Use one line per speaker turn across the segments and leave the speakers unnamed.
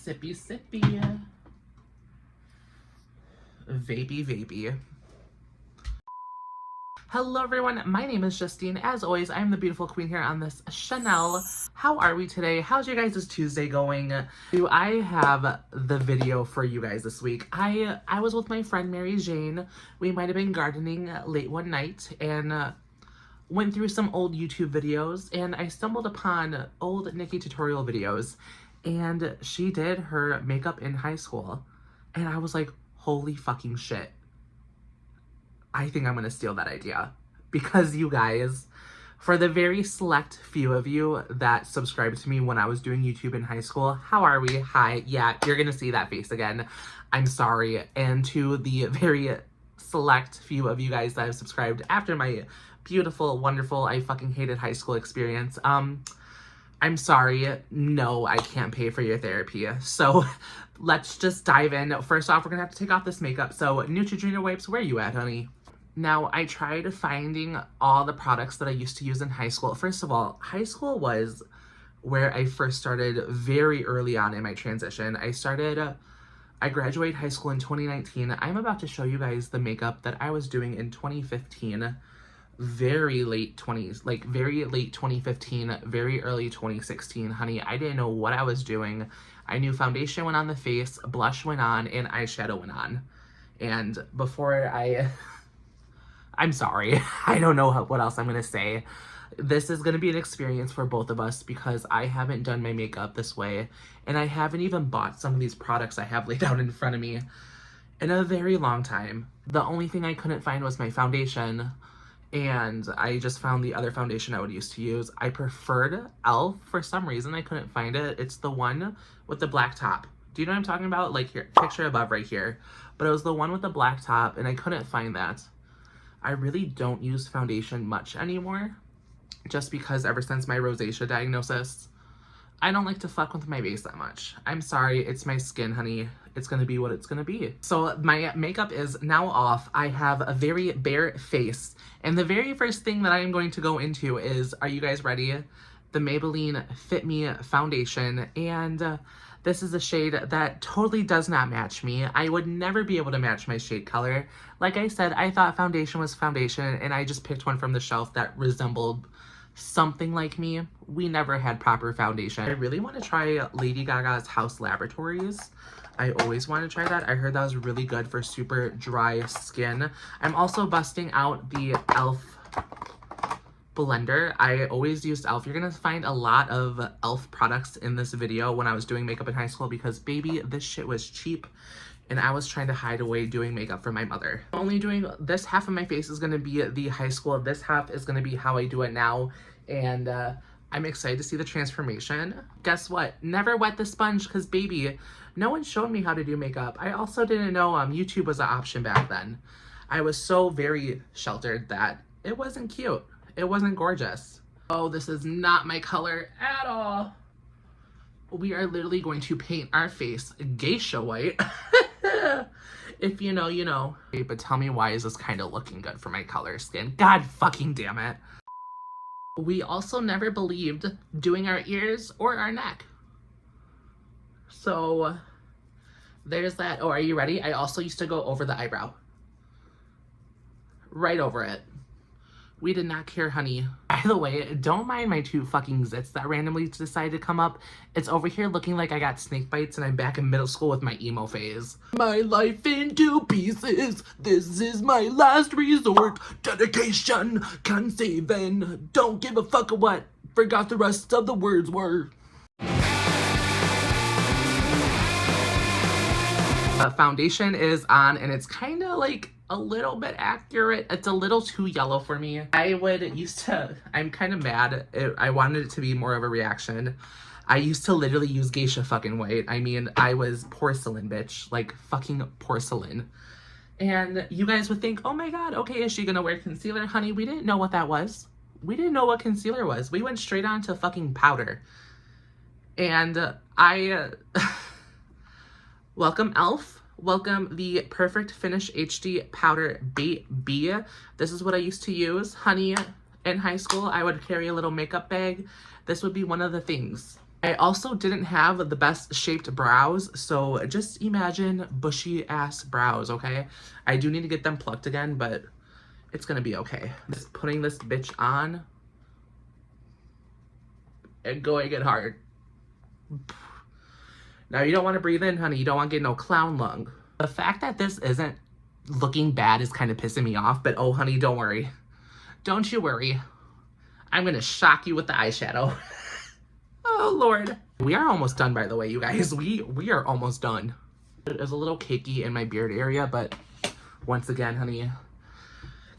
Sippy, sippy. Vapey, vapey. Hello everyone, my name is Justine. As always, I'm the beautiful queen here on this Chanel. How are we today? How's your guys' Tuesday going? Do I have the video for you guys this week? I was with my friend Mary Jane. We might have been gardening late one night and went through some old YouTube videos, and I stumbled upon old Nikki tutorial videos, and she did her makeup in high school, and I was like, holy fucking shit. I think I'm gonna steal that idea, because you guys, for the very select few of you that subscribed to me when I was doing YouTube in high school, how are we? Hi. Yeah, you're gonna see that face again. I'm sorry. And to the very select few of you guys that have subscribed after my beautiful, wonderful, I fucking hated high school experience, I'm sorry. No, I can't pay for your therapy. So let's just dive in. First off, we're gonna have to take off this makeup. So Neutrogena wipes, where you at, honey? Now, I tried finding all the products that I used to use in high school. First of all, high school was where I first started very early on in my transition. I graduated high school in 2019. I'm about to show you guys the makeup that I was doing in 2015. Very late 20s, like very late 2015, very early 2016, honey. I didn't know what I was doing. I knew foundation went on the face, blush went on, and eyeshadow went on. And before I'm sorry. I don't know what else I'm gonna say. This is gonna be an experience for both of us because I haven't done my makeup this way, and I haven't even bought some of these products I have laid out in front of me in a very long time. The only thing I couldn't find was my foundation, and I just found the other foundation I would used to use. I preferred E.l.F. for some reason. I couldn't find it. It's the one with the black top. Do you know what I'm talking about? Like here, picture above right here. But it was the one with the black top, and I couldn't find that. I really don't use foundation much anymore, just because ever since my rosacea diagnosis, I don't like to fuck with my base that much. I'm sorry, it's my skin, honey. It's gonna be what it's gonna be. So my makeup is now off. I have a very bare face, and the very first thing that I am going to go into is, are you guys ready? The Maybelline Fit Me foundation, and this is a shade that totally does not match me. I would never be able to match my shade color. Like I said, I thought foundation was foundation, and I just picked one from the shelf that resembled something like me. We never had proper foundation. I really want to try Lady Gaga's House Laboratories. I always want to try that. I heard that was really good for super dry skin. I'm also busting out the E.l.F. blender. I always used E.l.F. You're gonna find a lot of E.l.F. products in this video when I was doing makeup in high school because, baby, this shit was cheap and I was trying to hide away doing makeup for my mother. Only doing this half of my face is gonna be the high school. This half is gonna be how I do it now, and I'm excited to see the transformation. Guess what? Never wet the sponge because, baby, no one showed me how to do makeup. I also didn't know YouTube was an option back then. I was so very sheltered that it wasn't cute. It wasn't gorgeous. Oh, this is not my color at all. We are literally going to paint our face geisha white. If you know, you know. But tell me, why is this kind of looking good for my color skin? God fucking damn it. We also never believed doing our ears or our neck. So there's that. Oh, are you ready? I also used to go over the eyebrow. Right over it. We did not care, honey. By the way, don't mind my two fucking zits that randomly decided to come up. It's over here looking like I got snake bites and I'm back in middle school with my emo phase. My life in 2 pieces. This is my last resort. Dedication can save and don't give a fuck what. Forgot the rest of the words were. Foundation is on, and it's kind of like a little bit accurate. It's a little too yellow for me. I'm kind of mad. I wanted it to be more of a reaction. I used to literally use geisha fucking white. I mean, I was porcelain, bitch. Like, fucking porcelain. And you guys would think, oh my god, okay, is she gonna wear concealer? Honey, we didn't know what that was. We didn't know what concealer was. We went straight on to fucking powder. And welcome E.l.F. Welcome the Perfect Finish HD Powder B. This is what I used to use. Honey, in high school, I would carry a little makeup bag. This would be one of the things. I also didn't have the best shaped brows, so just imagine bushy ass brows, okay? I do need to get them plucked again, but it's gonna be okay. Just putting this bitch on and going it hard. Now you don't want to breathe in, honey. You don't want to get no clown lung. The fact that this isn't looking bad is kind of pissing me off, but oh honey, don't worry. Don't you worry. I'm gonna shock you with the eyeshadow. Oh Lord. We are almost done, by the way, you guys. We are almost done. It is a little cakey in my beard area, but once again, honey,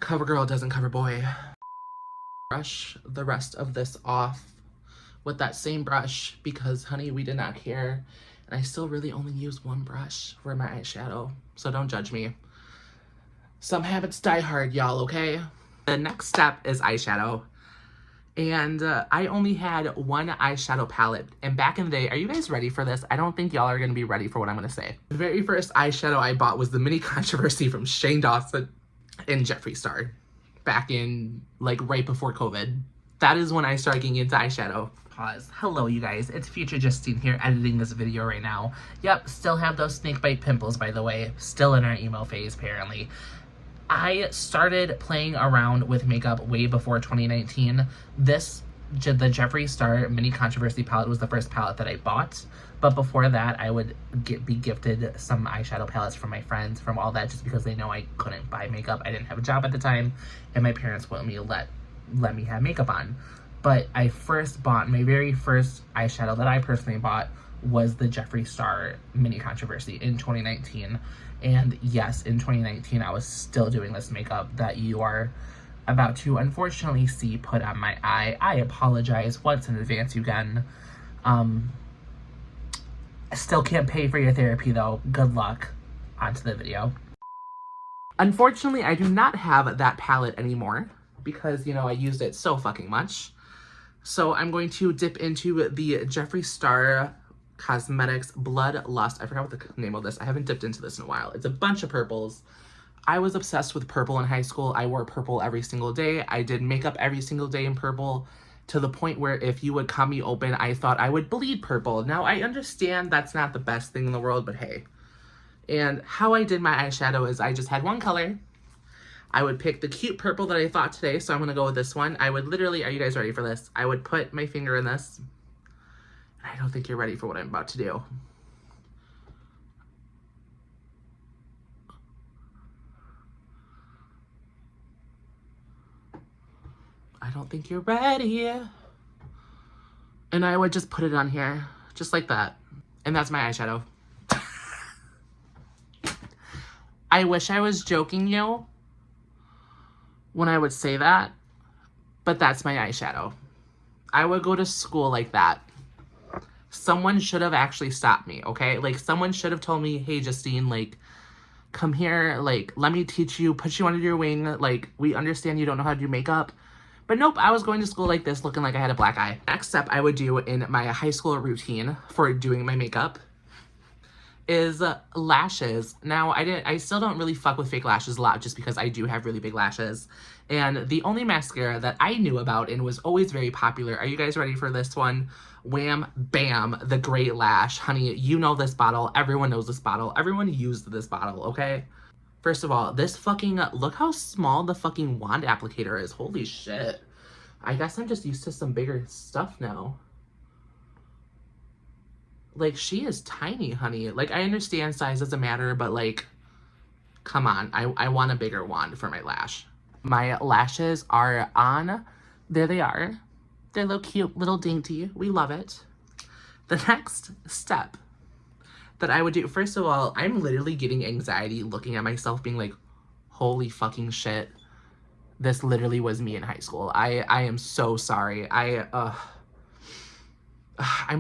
cover girl doesn't cover boy. Brush the rest of this off with that same brush because, honey, we did not care. And I still really only use one brush for my eyeshadow, so don't judge me. Some habits die hard, y'all, okay? The next step is eyeshadow. And I only had one eyeshadow palette. And back in the day, are you guys ready for this? I don't think y'all are going to be ready for what I'm going to say. The very first eyeshadow I bought was the mini controversy from Shane Dawson and Jeffree Star. Back in, like, right before COVID. That is when I started getting into eyeshadow. Pause. Hello, you guys. It's future Justine here editing this video right now. Yep, still have those snakebite pimples, by the way. Still in our emo phase, apparently. I started playing around with makeup way before 2019. The Jeffree Star Mini Controversy palette was the first palette that I bought. But before that, I would be gifted some eyeshadow palettes from my friends, from all that, just because they know I couldn't buy makeup. I didn't have a job at the time, and my parents wouldn't let me have makeup on. But I first bought, my very first eyeshadow that I personally bought was the Jeffree Star Mini Controversy in 2019. And yes, in 2019, I was still doing this makeup that you are about to unfortunately see put on my eye. I apologize once in advance again. I still can't pay for your therapy though. Good luck. On to the video. Unfortunately, I do not have that palette anymore because, you know, I used it so fucking much. So I'm going to dip into the Jeffree Star Cosmetics Bloodlust. I forgot what the name of this. I haven't dipped into this in a while. It's a bunch of purples. I was obsessed with purple in high school. I wore purple every single day. I did makeup every single day in purple, to the point where if you would cut me open, I thought I would bleed purple. Now, I understand that's not the best thing in the world, but hey. And how I did my eyeshadow is I just had one color. I would pick the cute purple that I thought today, so I'm going to go with this one. I would literally, are you guys ready for this? I would put my finger in this. I don't think you're ready for what I'm about to do. I don't think you're ready. And I would just put it on here, just like that. And that's my eyeshadow. I wish I was joking you when I would say that, but that's my eyeshadow. I would go to school like that. Someone should have actually stopped me, okay? Like, someone should have told me, hey, Justine, like, come here, like, let me teach you, put you under your wing, like, we understand you don't know how to do makeup. But nope, I was going to school like this, looking like I had a black eye. Next step I would do in my high school routine for doing my makeup is lashes. Now, I still don't really fuck with fake lashes a lot just because I do have really big lashes. And the only mascara that I knew about and was always very popular, are you guys ready for this one? Wham Bam, the Great Lash. Honey, you know this bottle. Everyone knows this bottle. Everyone used this bottle, okay? First of all, this fucking, look how small the fucking wand applicator is. Holy shit. I guess I'm just used to some bigger stuff now. Like, she is tiny, honey. Like, I understand size doesn't matter, but, like, come on. I want a bigger wand for my lash. My lashes are on. There they are. They're little cute, little dainty. We love it. The next step that I would do, first of all, I'm literally getting anxiety looking at myself being like, holy fucking shit. This literally was me in high school. I am so sorry. I'm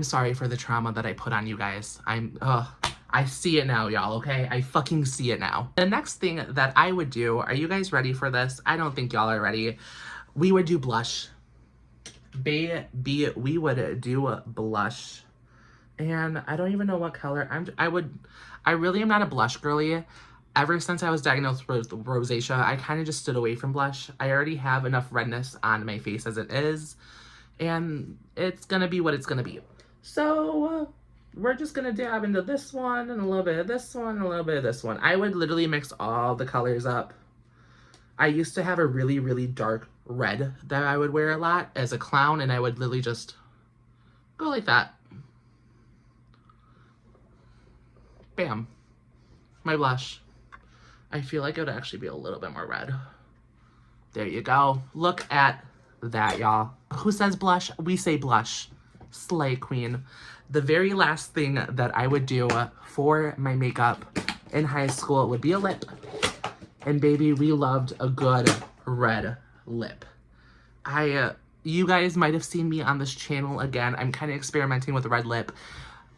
sorry for the trauma that I put on you guys. I see it now, y'all, okay? I fucking see it now. The next thing that I would do, are you guys ready for this? I don't think y'all are ready. We would do blush. We would do blush. And I don't even know what color. I really am not a blush girly. Ever since I was diagnosed with rosacea, I kind of just stood away from blush. I already have enough redness on my face as it is. And it's gonna be what it's gonna be. So we're just gonna dab into this one and a little bit of this one and a little bit of this one. I would literally mix all the colors up. I used to have a really, really dark red that I would wear a lot as a clown, and I would literally just go like that. Bam. My blush. I feel like it would actually be a little bit more red. There you go. Look at that, y'all. Who says blush? We say blush. Slay queen. The very last thing that I would do for my makeup in high school would be a lip. And baby, we loved a good red lip. You guys might have seen me on this channel again. I'm kind of experimenting with red lip.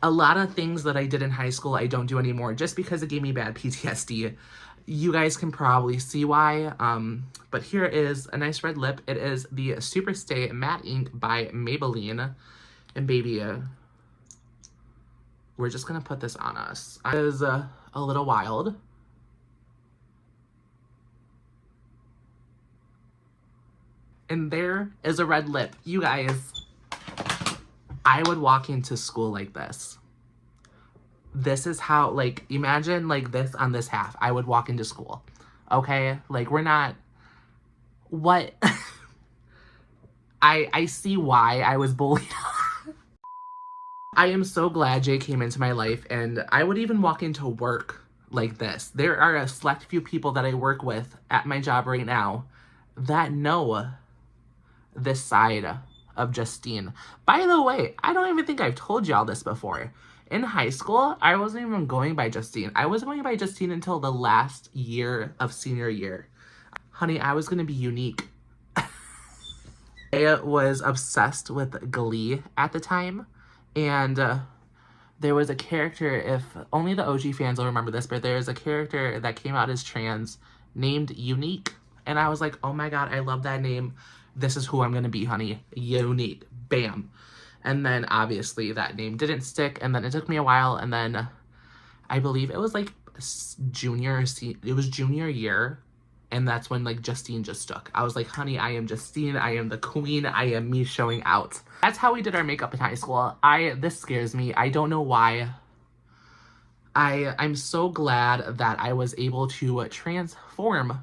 A lot of things that I did in high school, I don't do anymore just because it gave me bad PTSD. You guys can probably see why. But here is a nice red lip. It is the Superstay Matte Ink by Maybelline. And baby, we're just gonna put this on us. It is a little wild. And there is a red lip. You guys, I would walk into school like this. This is how, like, imagine like this on this half. I would walk into school. Okay? Like, we're not, what? I see why I was bullied. I am so glad Jay came into my life, and I would even walk into work like this. There are a select few people that I work with at my job right now that know this side of Justine. By the way, I don't even think I've told y'all this before. In high school, I wasn't even going by Justine. I was going by Justine until the last year of senior year. Honey, I was gonna be unique. I was obsessed with Glee at the time, and there was a character, if only the OG fans will remember this, but there's a character that came out as trans named Unique, and I was like, oh my god, I love that name. This is who I'm gonna be, honey. Unique. Bam. And then obviously that name didn't stick, and then it took me a while, and then I believe it was like junior year, and that's when like Justine just stuck. I was like, honey, I am Justine, I am the queen, I am me showing out. That's how we did our makeup in high school. This scares me. I don't know why. I'm so glad that I was able to transform.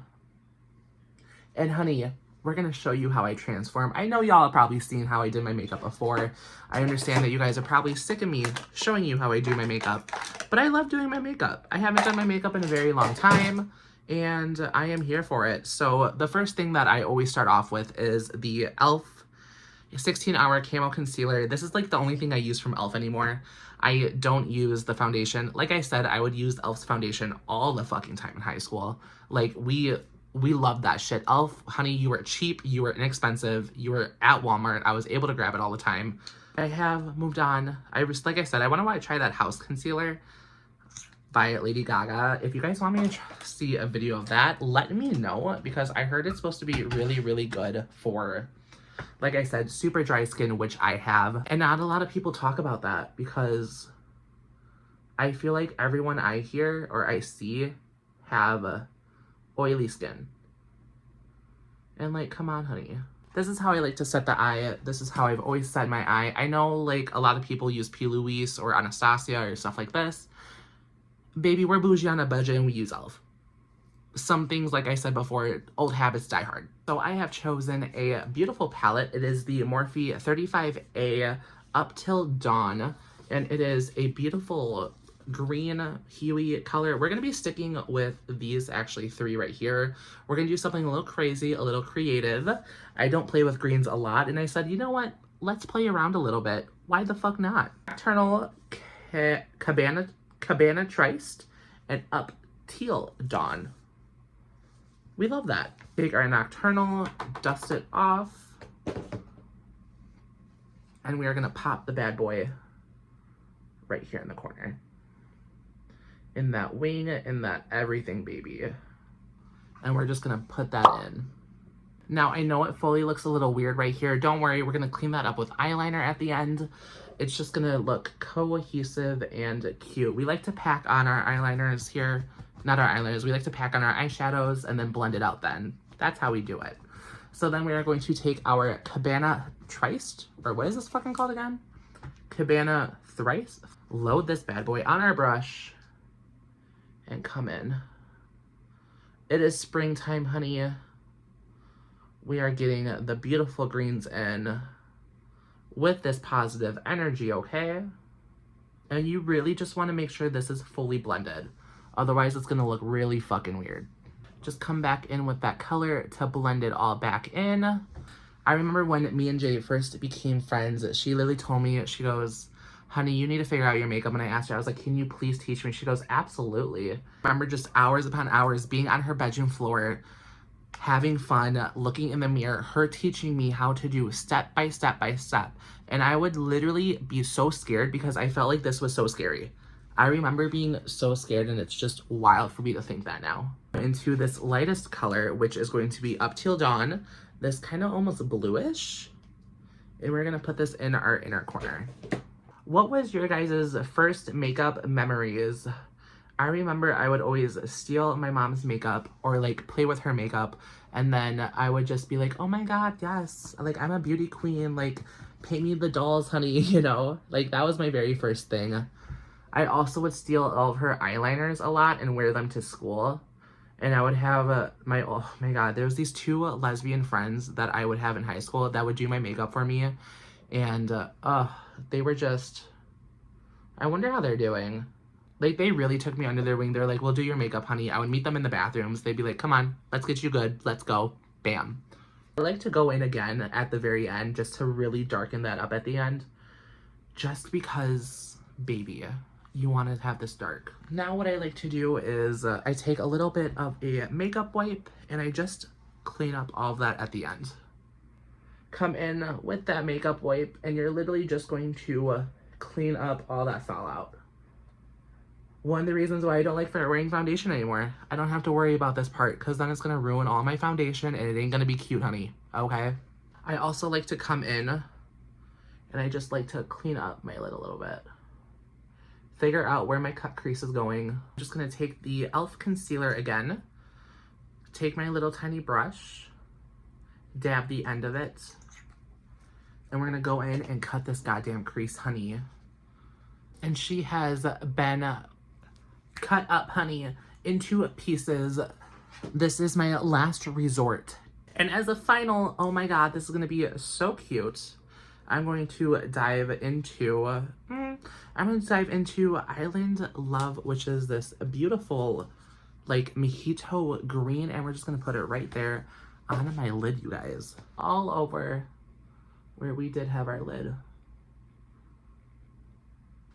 And honey, we're gonna show you how I transform. I know y'all have probably seen how I did my makeup before. I understand that you guys are probably sick of me showing you how I do my makeup, but I love doing my makeup. I haven't done my makeup in a very long time, and I am here for it. So the first thing that I always start off with is the E.l.F 16-hour Camo Concealer. This is like the only thing I use from E.l.F anymore. I don't use the foundation. Like I said, I would use E.l.F.'s foundation all the fucking time in high school. Like, we loved that shit. E.l.F, honey, you were cheap, you were inexpensive, you were at Walmart. I was able to grab it all the time. I have moved on. Like I said, I want to try that House Concealer by Lady Gaga. If you guys want me to see a video of that, let me know, because I heard it's supposed to be really, really good for, like I said, super dry skin, which I have. And not a lot of people talk about that, because I feel like everyone I hear or I see have oily skin. And like, come on, honey. This is how I like to set the eye. This is how I've always set my eye. I know like a lot of people use P. Louise or Anastasia or stuff like this. Baby, we're bougie on a budget and we use E.l.F. Some things, like I said before, old habits die hard. So I have chosen a beautiful palette. It is the Morphe 35A Up Till Dawn, and it is a beautiful green huey color. We're gonna be sticking with these actually three right here. We're gonna do something a little crazy, a little creative. I don't play with greens a lot, and I said, you know what? Let's play around a little bit. Why the fuck not? Nocturnal Cabana Triced and Up Teal Dawn. We love that. Take our Nocturnal, dust it off, and we are gonna pop the bad boy right here in the corner. In that wing, in that everything, baby. And we're just gonna put that in. Now, I know it fully looks a little weird right here. Don't worry, we're gonna clean that up with eyeliner at the end. It's just gonna look cohesive and cute. We like to pack on our eyeliners here. Not our eyeliners, we like to pack on our eyeshadows and then blend it out then. That's how we do it. So then we are going to take our Cabana Triced, or what is this fucking called again? Cabana Thrice. Load this bad boy on our brush and come in. It is springtime, honey. We are getting the beautiful greens in with this positive energy, okay? And you really just want to make sure this is fully blended. Otherwise, it's going to look really fucking weird. Just come back in with that color to blend it all back in. I remember when me and Jay first became friends, she literally told me, she goes, honey, you need to figure out your makeup. And I asked her, I was like, can you please teach me? She goes, absolutely. I remember just hours upon hours being on her bedroom floor, having fun, looking in the mirror, her teaching me how to do step by step by step. And I would literally be so scared because I felt like this was so scary. I remember being so scared, and it's just wild for me to think that now. Into this lightest color, which is going to be Up Till Dawn, this kind of almost bluish. And we're gonna put this in our inner corner. What was your guys' first makeup memories? I remember I would always steal my mom's makeup or like play with her makeup, and then I would just be like, oh my god, yes, like I'm a beauty queen, like paint me the dolls, honey, you know? Like that was my very first thing. I also would steal all of her eyeliners a lot and wear them to school. And I would have oh my god, there was these two lesbian friends that I would have in high school that would do my makeup for me. And they were just, I wonder how they're doing. Like, they really took me under their wing. They're like, we'll do your makeup, honey. I would meet them in the bathrooms. They'd be like, come on, let's get you good. Let's go. Bam. I like to go in again at the very end just to really darken that up at the end. Just because, baby, you want to have this dark. Now what I like to do is I take a little bit of a makeup wipe and I just clean up all of that at the end. Come in with that makeup wipe and you're literally just going to clean up all that fallout. One of the reasons why I don't like wearing foundation anymore. I don't have to worry about this part because then it's going to ruin all my foundation and it ain't going to be cute, honey. Okay? I also like to come in and I just like to clean up my lid a little bit. Figure out where my cut crease is going. I'm just going to take the E.l.F. concealer again. Take my little tiny brush. Dab the end of it. And we're going to go in and cut this goddamn crease, honey. And she has been cut up, honey, into pieces. This is my last resort. And as a final, oh my god, this is going to be so cute. I'm going to dive into Island Love, which is this beautiful, like, mojito green. And we're just going to put it right there on my lid, you guys. All over where we did have our lid.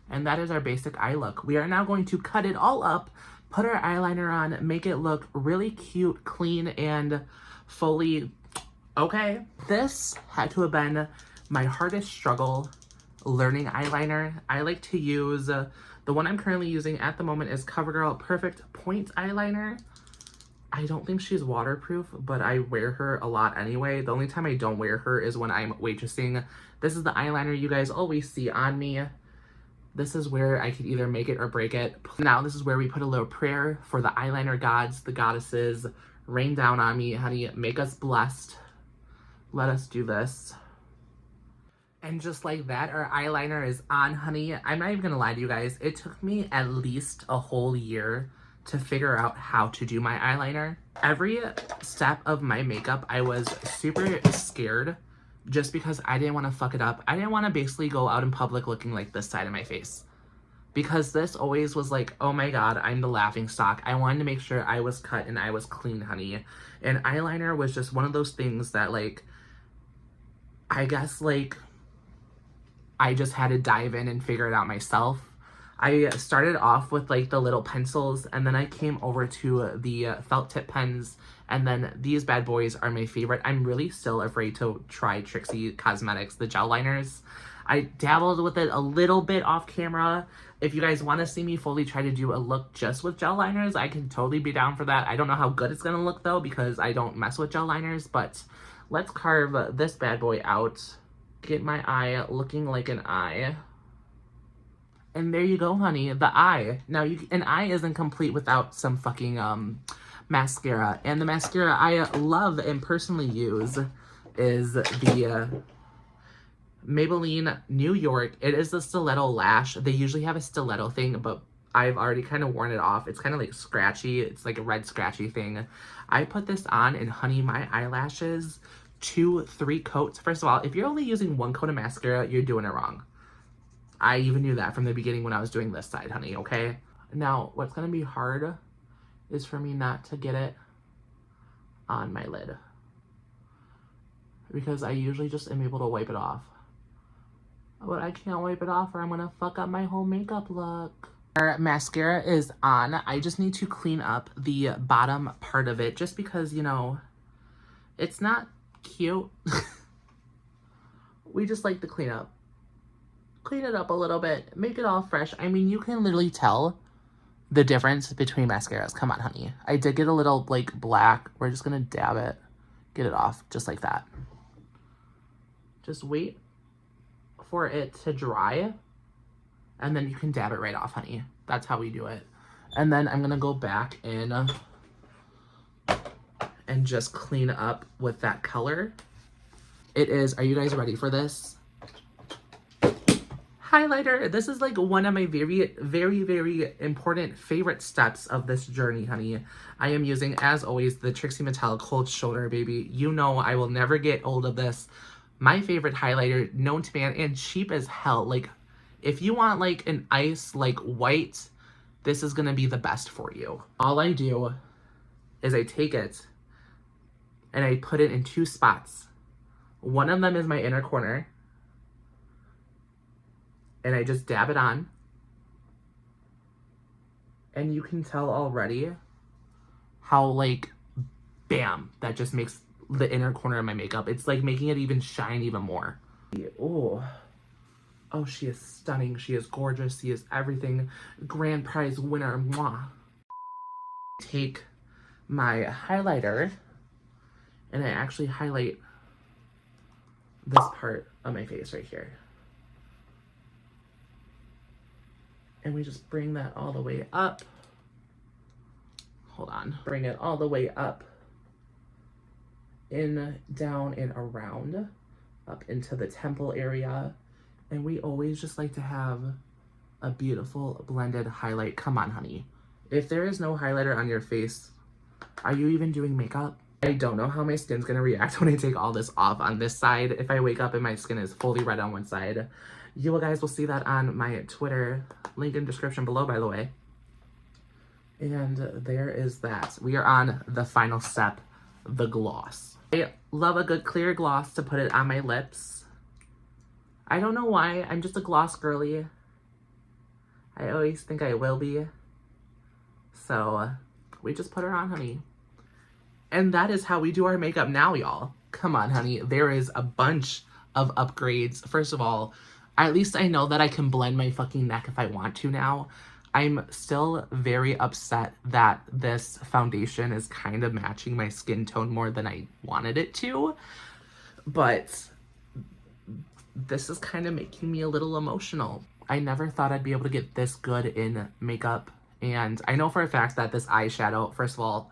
And that is our basic eye look. We are now going to cut it all up, put our eyeliner on, make it look really cute, clean, and fully okay. This had to have been my hardest struggle learning eyeliner. I like to use, the one I'm currently using at the moment is CoverGirl Perfect Point Eyeliner. I don't think she's waterproof, but I wear her a lot anyway. The only time I don't wear her is when I'm waitressing. This is the eyeliner you guys always see on me. This is where I could either make it or break it. Now this is where we put a little prayer for the eyeliner gods, the goddesses. Rain down on me, honey. Make us blessed. Let us do this. And just like that, our eyeliner is on, honey. I'm not even gonna lie to you guys. It took me at least a whole year to figure out how to do my eyeliner. Every step of my makeup, I was super scared just because I didn't want to fuck it up. I didn't want to basically go out in public looking like this side of my face. Because this always was like, oh my god, I'm the laughing stock. I wanted to make sure I was cut and I was clean, honey. And eyeliner was just one of those things that, like, I guess, like, I just had to dive in and figure it out myself. I started off with, like, the little pencils, and then I came over to the felt tip pens, and then these bad boys are my favorite. I'm really still afraid to try Trixie Cosmetics, the gel liners. I dabbled with it a little bit off camera. If you guys want to see me fully try to do a look just with gel liners, I can totally be down for that. I don't know how good it's going to look, though, because I don't mess with gel liners, but let's carve this bad boy out. Get my eye looking like an eye. And there you go, honey, the eye. Now, an eye isn't complete without some fucking mascara. And the mascara I love and personally use is the Maybelline New York. It is the stiletto lash. They usually have a stiletto thing, but I've already kind of worn it off. It's kind of like scratchy. It's like a red scratchy thing. I put this on, and honey, my eyelashes, 2-3 coats. First of all, if you're only using 1 coat of mascara, you're doing it wrong. I even knew that from the beginning when I was doing this side, honey, okay? Now, what's gonna be hard is for me not to get it on my lid, because I usually just am able to wipe it off. But I can't wipe it off or I'm gonna fuck up my whole makeup look. Our mascara is on. I just need to clean up the bottom part of it just because, you know, it's not cute. We just like to clean up. Clean it up a little bit. Make it all fresh. I mean, you can literally tell the difference between mascaras. Come on, honey. I did get a little, like, black. We're just gonna dab it. Get it off just like that. Just wait for it to dry, and then you can dab it right off, honey. That's how we do it. And then I'm gonna go back in and just clean up with that color. It is, are you guys ready for this? Highlighter. This is like one of my very, very, very important favorite steps of this journey, honey. I am using, as always, the Trixie Mattel Cold Shoulder, baby. You know I will never get old of this. My favorite highlighter, known to man, and cheap as hell. Like, if you want like an ice, like white, this is gonna be the best for you. All I do is I take it and I put it in 2 spots. One of them is my inner corner, and I just dab it on. And you can tell already how, like, bam, that just makes the inner corner of my makeup. It's like making it even shine even more. Oh, she is stunning. She is gorgeous. She is everything. Grand prize winner. Mwah. Take my highlighter and I actually highlight this part of my face right here. And we just bring that all the way up. Hold on. Bring it all the way up. In, down, and around. Up into the temple area. And we always just like to have a beautiful blended highlight. Come on, honey. If there is no highlighter on your face, are you even doing makeup? I don't know how my skin's gonna react when I take all this off on this side. If I wake up and my skin is fully red on one side. You guys will see that on my Twitter. Link in description below, by the way. And there is that. We are on the final step, the gloss. I love a good clear gloss to put it on my lips. I don't know why. I'm just a gloss girly. I always think I will be. So we just put her on, honey. And that is how we do our makeup now, y'all. Come on, honey. There is a bunch of upgrades. First of all, at least I know that I can blend my fucking neck if I want to now. I'm still very upset that this foundation is kind of matching my skin tone more than I wanted it to. But this is kind of making me a little emotional. I never thought I'd be able to get this good in makeup. And I know for a fact that this eyeshadow, first of all,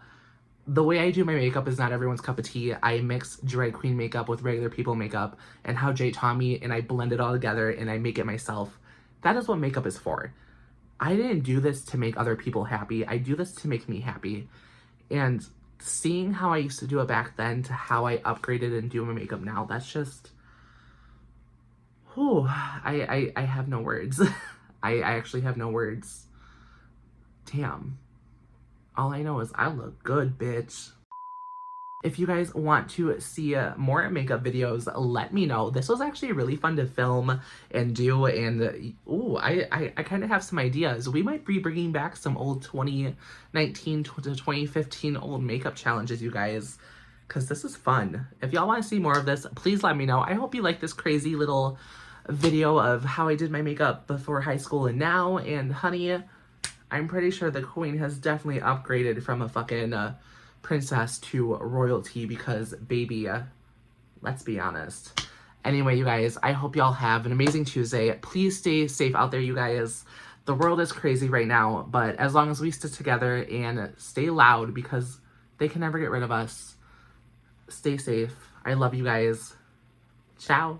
the way I do my makeup is not everyone's cup of tea. I mix drag queen makeup with regular people makeup and how Jay taught me, and I blend it all together and I make it myself. That is what makeup is for. I didn't do this to make other people happy. I do this to make me happy. And seeing how I used to do it back then to how I upgraded and do my makeup now, that's just, whew, I have no words. I actually have no words. Damn. All I know is I look good, bitch. If you guys want to see more makeup videos, let me know. This was actually really fun to film and do, and ooh, I kind of have some ideas. We might be bringing back some old 2019 to 2015 old makeup challenges, you guys, because this is fun. If y'all want to see more of this, please let me know. I hope you like this crazy little video of how I did my makeup before high school and now, and honey, I'm pretty sure the queen has definitely upgraded from a fucking princess to royalty because, baby, let's be honest. Anyway, you guys, I hope y'all have an amazing Tuesday. Please stay safe out there, you guys. The world is crazy right now, but as long as we stick together and stay loud because they can never get rid of us, stay safe. I love you guys. Ciao.